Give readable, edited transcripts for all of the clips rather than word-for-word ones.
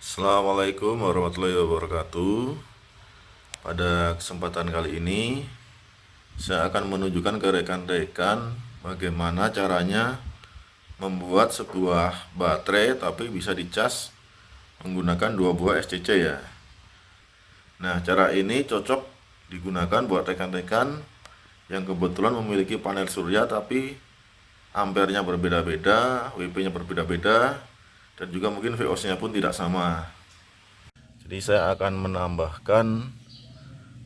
Assalamualaikum warahmatullahi wabarakatuh. Pada kesempatan kali ini saya akan menunjukkan ke rekan-rekan bagaimana caranya membuat sebuah baterai tapi bisa dicas menggunakan 2 buah SCC ya. Nah, cara ini cocok digunakan buat rekan-rekan yang kebetulan memiliki panel surya tapi ampernya berbeda-beda, WP-nya berbeda-beda, dan juga mungkin VOC-nya pun tidak sama. Jadi saya akan menambahkan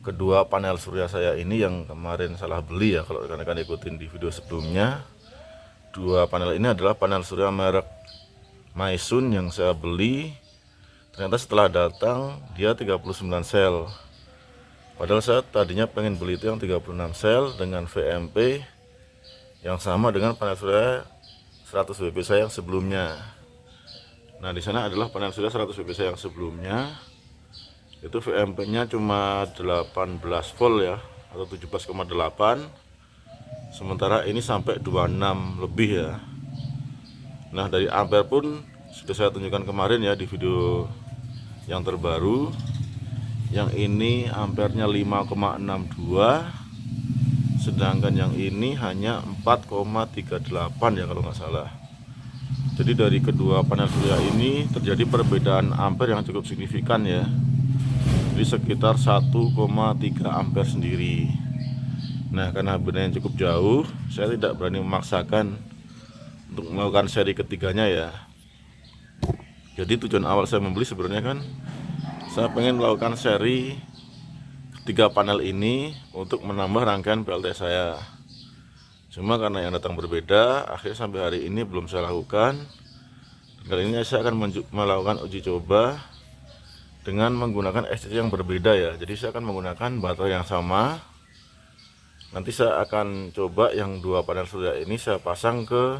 kedua panel surya saya ini yang kemarin salah beli ya, kalau rekan-rekan ikutin di video sebelumnya. Dua panel ini adalah panel surya merek Maisun yang saya beli. Ternyata setelah datang dia 39 sel. Padahal saya tadinya pengen beli itu yang 36 sel dengan VMP yang sama dengan panel surya 100 WP saya yang sebelumnya. Nah, di sana adalah panel surya 100 WP saya yang sebelumnya. Itu VMP-nya cuma 18 volt ya, atau 17,8. Sementara ini sampai 26 lebih ya. Nah, dari ampere pun sudah saya tunjukkan kemarin ya di video yang terbaru. Yang ini ampernya 5,62, sedangkan yang ini hanya 4,38 ya kalau nggak salah. Jadi dari kedua panel surya ini terjadi perbedaan ampere yang cukup signifikan ya. Jadi sekitar 1,3 ampere sendiri. Nah, karena bedanya cukup jauh, saya tidak berani memaksakan untuk melakukan seri ketiganya ya. Jadi tujuan awal saya membeli sebenarnya kan saya pengen melakukan seri ketiga panel ini untuk menambah rangkaian PLT saya. Cuma karena yang datang berbeda, akhirnya sampai hari ini belum saya lakukan. Kali ini saya akan melakukan uji coba dengan menggunakan SCC yang berbeda ya. Jadi saya akan menggunakan baterai yang sama. Nanti saya akan coba yang dua panel surya ini saya pasang ke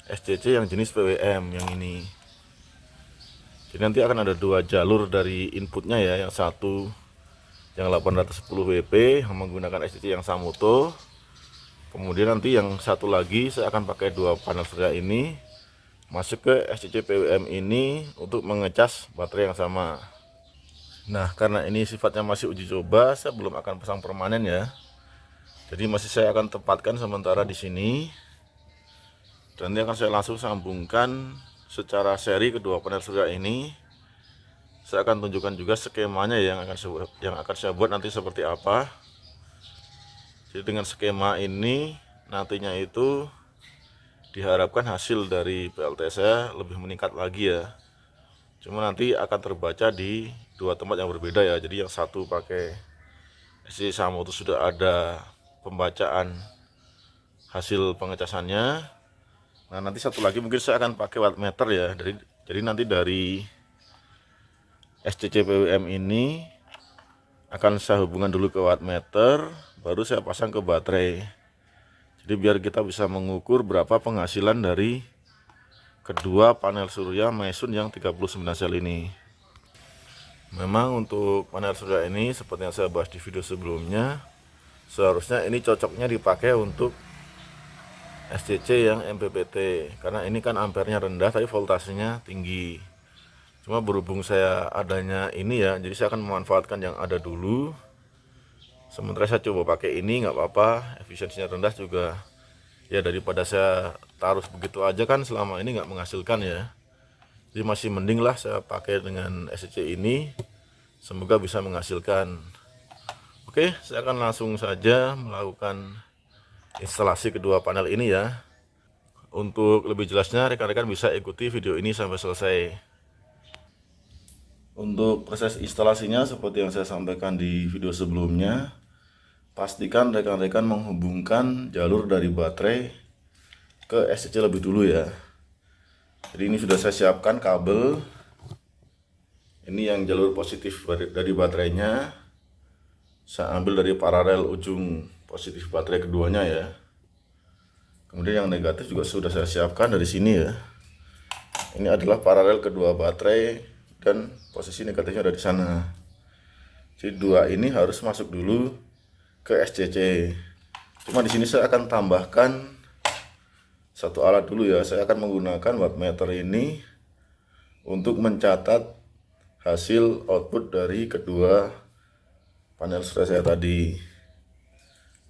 SCC yang jenis PWM yang ini. Jadi nanti akan ada dua jalur dari inputnya ya. Yang satu yang 810 WP yang menggunakan SCC yang Samuto. Kemudian nanti yang satu lagi saya akan pakai dua panel surya ini masuk ke SCC PWM ini untuk mengecas baterai yang sama. Nah, karena ini sifatnya masih uji coba, saya belum akan pasang permanen ya. Jadi masih saya akan tempatkan sementara di sini. Dan nanti akan saya langsung sambungkan secara seri kedua panel surya ini. Saya akan tunjukkan juga skemanya yang akan saya buat nanti seperti apa. Jadi dengan skema ini nantinya itu diharapkan hasil dari PLT saya lebih meningkat lagi ya. Cuma nanti akan terbaca di dua tempat yang berbeda ya. Jadi yang satu pakai SCC Samuto sudah ada pembacaan hasil pengecasannya. Nah, nanti satu lagi mungkin saya akan pakai wattmeter ya. Jadi nanti dari SCC PWM ini akan saya hubungkan dulu ke wattmeter, baru saya pasang ke baterai. Jadi biar kita bisa mengukur berapa penghasilan dari kedua panel surya Maisun yang 39 sel ini. Memang untuk panel surya ini seperti yang saya bahas di video sebelumnya, seharusnya ini cocoknya dipakai untuk SCC yang MPPT, karena ini kan ampernya rendah tapi voltasenya tinggi. Cuma berhubung saya adanya ini ya, jadi saya akan memanfaatkan yang ada dulu. Sementara saya coba pakai ini, nggak apa-apa, efisiensinya rendah juga. Ya daripada saya taruh begitu aja kan selama ini nggak menghasilkan ya. Jadi masih mending lah saya pakai dengan SCC ini, semoga bisa menghasilkan. Oke, saya akan langsung saja melakukan instalasi kedua panel ini ya. Untuk lebih jelasnya rekan-rekan bisa ikuti video ini sampai selesai. Untuk proses instalasinya seperti yang saya sampaikan di video sebelumnya, pastikan rekan-rekan menghubungkan jalur dari baterai ke SCC lebih dulu ya. Jadi ini sudah saya siapkan kabel. Ini yang jalur positif dari baterainya. Saya ambil dari paralel ujung positif baterai keduanya ya. Kemudian yang negatif juga sudah saya siapkan dari sini ya. Ini adalah paralel kedua baterai dan posisi negatifnya ada di sana. Jadi dua ini harus masuk dulu ke SCC. Cuma di sini saya akan tambahkan satu alat dulu ya. Saya akan menggunakan wattmeter ini untuk mencatat hasil output dari kedua panel surya saya tadi.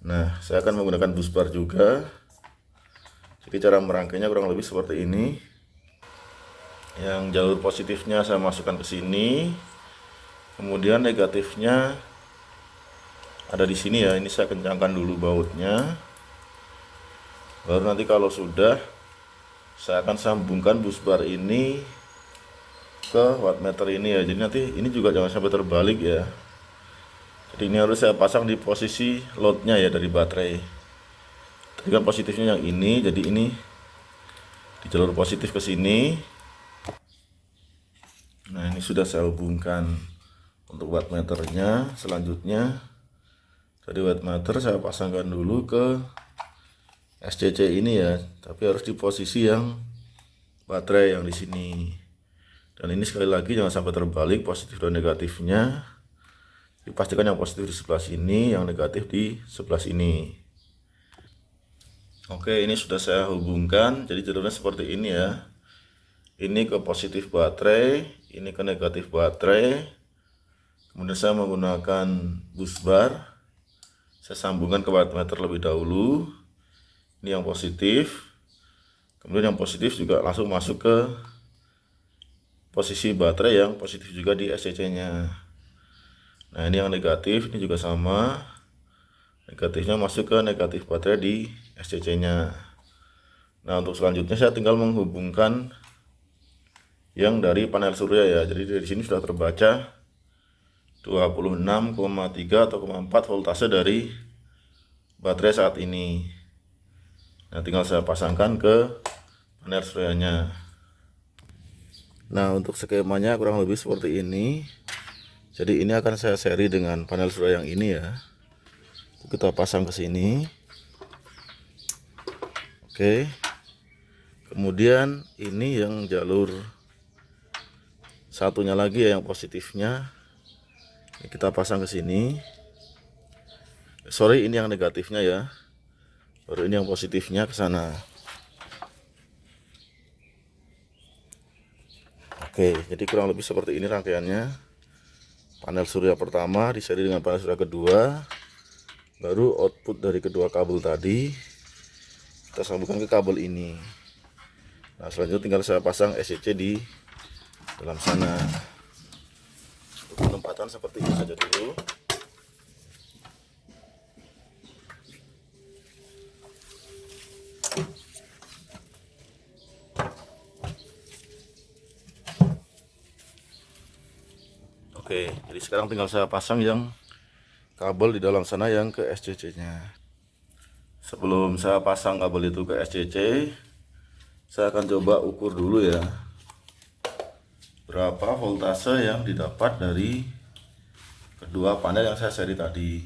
Nah, saya akan menggunakan busbar juga. Jadi cara merangkainya kurang lebih seperti ini. Yang jalur positifnya saya masukkan ke sini, kemudian negatifnya ada di sini ya. Ini saya kencangkan dulu bautnya. Baru nanti kalau sudah, saya akan sambungkan busbar ini ke wattmeter ini ya. Jadi nanti ini juga jangan sampai terbalik ya. Jadi ini harus saya pasang di posisi loadnya ya dari baterai. Tadi kan positifnya yang ini, jadi ini di jalur positif ke sini. Nah, ini sudah saya hubungkan untuk wattmeternya. Selanjutnya dari wattmeter saya pasangkan dulu ke SCC ini ya, tapi harus di posisi yang baterai yang di sini. Dan ini sekali lagi jangan sampai terbalik positif dan negatifnya. Dipastikan yang positif di sebelah sini, yang negatif di sebelah sini. Oke, ini sudah saya hubungkan. Jadi jalurnya seperti ini ya. Ini ke positif baterai, ini ke negatif baterai. Kemudian saya menggunakan busbar. Saya sambungkan ke wattmeter lebih dahulu. Ini yang positif. Kemudian yang positif juga langsung masuk ke posisi baterai yang positif juga di SCC-nya. Nah, ini yang negatif, ini juga sama. Negatifnya masuk ke negatif baterai di SCC-nya. Nah, untuk selanjutnya saya tinggal menghubungkan yang dari panel surya ya. Jadi dari sini sudah terbaca 26,3 atau 4 voltase dari baterai saat ini. Nah, tinggal saya pasangkan ke panel suryanya. Nah, untuk skemanya kurang lebih seperti ini. Jadi ini akan saya seri dengan panel surya yang ini ya. Kita pasang ke sini. Oke. Kemudian ini yang jalur satunya lagi ya, yang positifnya. Ini kita pasang ke sini. Sorry, ini yang negatifnya ya. Baru ini yang positifnya ke sana. Oke, jadi kurang lebih seperti ini rangkaiannya. Panel surya pertama diseri dengan panel surya kedua. Baru output dari kedua kabel tadi kita sambungkan ke kabel ini. Nah, selanjutnya tinggal saya pasang SCC di dalam sana. Untuk penempatan seperti ini saja dulu. Oke, jadi sekarang tinggal saya pasang yang kabel di dalam sana yang ke SCC-nya. Sebelum saya pasang kabel itu ke SCC, saya akan coba ukur dulu ya, berapa voltase yang didapat dari kedua panel yang saya seri tadi.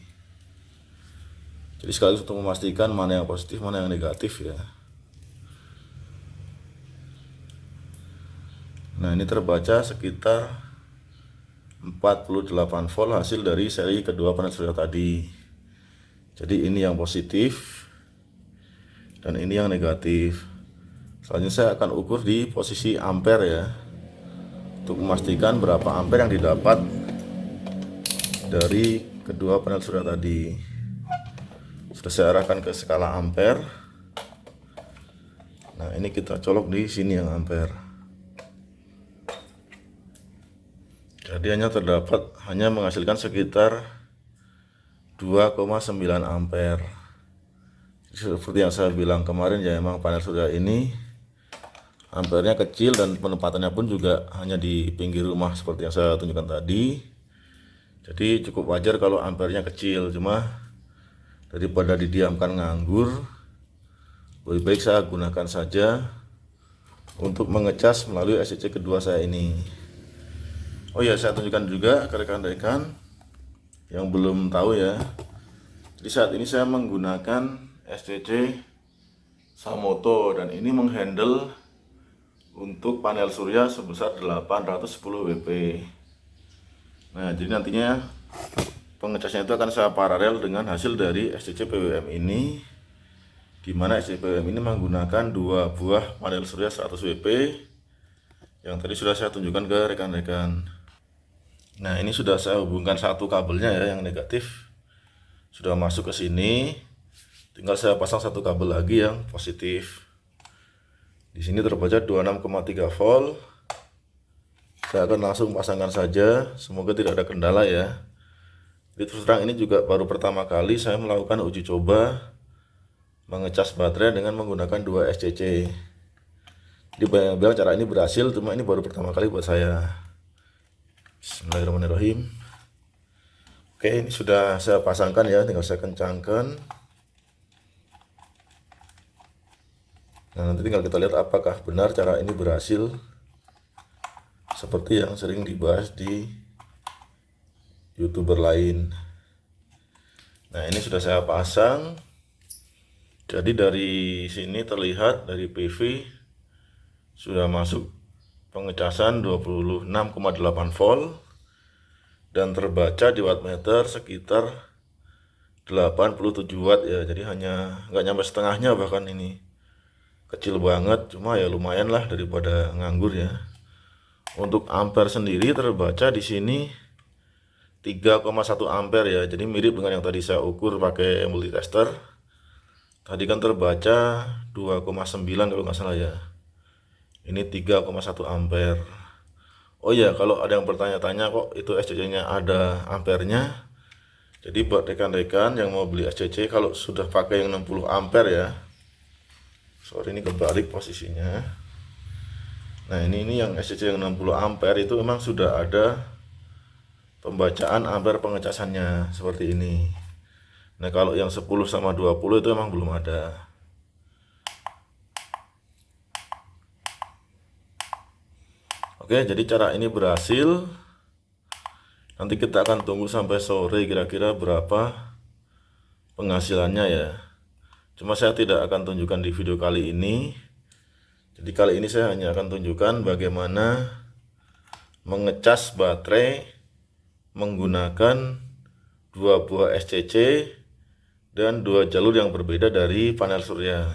Jadi sekaligus untuk memastikan mana yang positif, mana yang negatif ya. Nah, ini terbaca sekitar 48 volt hasil dari seri kedua panel surya tadi. Jadi ini yang positif dan ini yang negatif. Selanjutnya saya akan ukur di posisi ampere ya, untuk memastikan berapa ampere yang didapat dari kedua panel surya tadi. Sudah saya arahkan ke skala ampere. Nah, ini kita colok di sini yang ampere. Jadi hanya menghasilkan sekitar 2,9 ampere. Seperti yang saya bilang kemarin ya, emang panel surya ini ampernya kecil dan penempatannya pun juga hanya di pinggir rumah seperti yang saya tunjukkan tadi. Jadi cukup wajar kalau ampernya kecil, cuma daripada didiamkan nganggur, lebih baik saya gunakan saja untuk mengecas melalui SCC kedua saya ini. Oh ya, saya tunjukkan juga ke rekan-rekan yang belum tahu ya. Di saat ini saya menggunakan SCC Samoto dan ini menghandle untuk panel surya sebesar 810 WP. Nah, jadi nantinya pengecasnya itu akan saya paralel dengan hasil dari SCC PWM ini, di mana SCC PWM ini menggunakan dua buah panel surya 100 WP yang tadi sudah saya tunjukkan ke rekan-rekan. Nah, ini sudah saya hubungkan satu kabelnya ya, yang negatif sudah masuk ke sini. Tinggal saya pasang satu kabel lagi yang positif. Di sini terbaca 26,3 volt. Saya akan langsung pasangkan saja, semoga tidak ada kendala ya. Jadi terus terang ini juga baru pertama kali saya melakukan uji coba mengecas baterai dengan menggunakan 2 SCC. Jadi banyak yang bilang cara ini berhasil, cuma ini baru pertama kali buat saya. Bismillahirrahmanirrahim. Oke, ini sudah saya pasangkan ya, tinggal saya kencangkan. Nah, nanti tinggal kita lihat apakah benar cara ini berhasil seperti yang sering dibahas di YouTuber lain. Nah, ini sudah saya pasang. Jadi dari sini terlihat dari PV sudah masuk pengecasan 26,8 volt dan terbaca di wattmeter sekitar 87 watt ya. Jadi hanya nggak nyampe setengahnya, bahkan ini kecil banget, cuma ya lumayan lah daripada nganggur ya. Untuk ampere sendiri terbaca di sini 3,1 ampere ya. Jadi mirip dengan yang tadi saya ukur pakai multitester. Tadi kan terbaca 2,9 kalau nggak salah ya. Ini 3,1 ampere. Oh ya, kalau ada yang bertanya-tanya kok itu SCC-nya ada ampernya. Jadi buat rekan-rekan yang mau beli SCC, kalau sudah pakai yang 60 ampere ya. Sorry, ini kebalik posisinya. Nah, ini yang SCC yang 60 ampere itu memang sudah ada pembacaan ampere pengecasannya seperti ini. Nah, kalau yang 10 sama 20 itu emang belum ada. Oke, jadi cara ini berhasil. Nanti kita akan tunggu sampai sore kira-kira berapa penghasilannya ya. Cuma saya tidak akan tunjukkan di video kali ini. Jadi kali ini saya hanya akan tunjukkan bagaimana mengecas baterai menggunakan 2 buah SCC dan 2 jalur yang berbeda dari panel surya.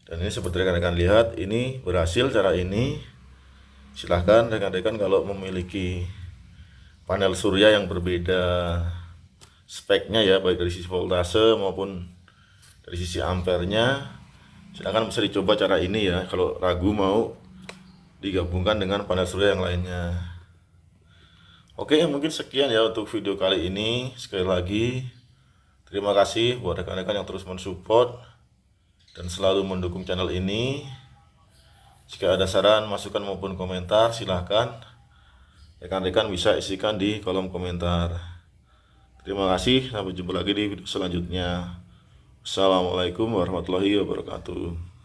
Dan ini seperti rekan-rekan lihat, ini berhasil cara ini. Silahkan rekan-rekan kalau memiliki panel surya yang berbeda speknya ya, baik dari sisi voltase maupun dari sisi ampernya, silahkan bisa dicoba cara ini ya, kalau ragu mau digabungkan dengan panel surya yang lainnya. Oke, mungkin sekian ya untuk video kali ini. Sekali lagi terima kasih buat rekan-rekan yang terus mensupport dan selalu mendukung channel ini. Jika ada saran, masukan maupun komentar, silahkan rekan-rekan bisa isikan di kolom komentar. Terima kasih, sampai jumpa lagi di video selanjutnya. Assalamualaikum warahmatullahi wabarakatuh.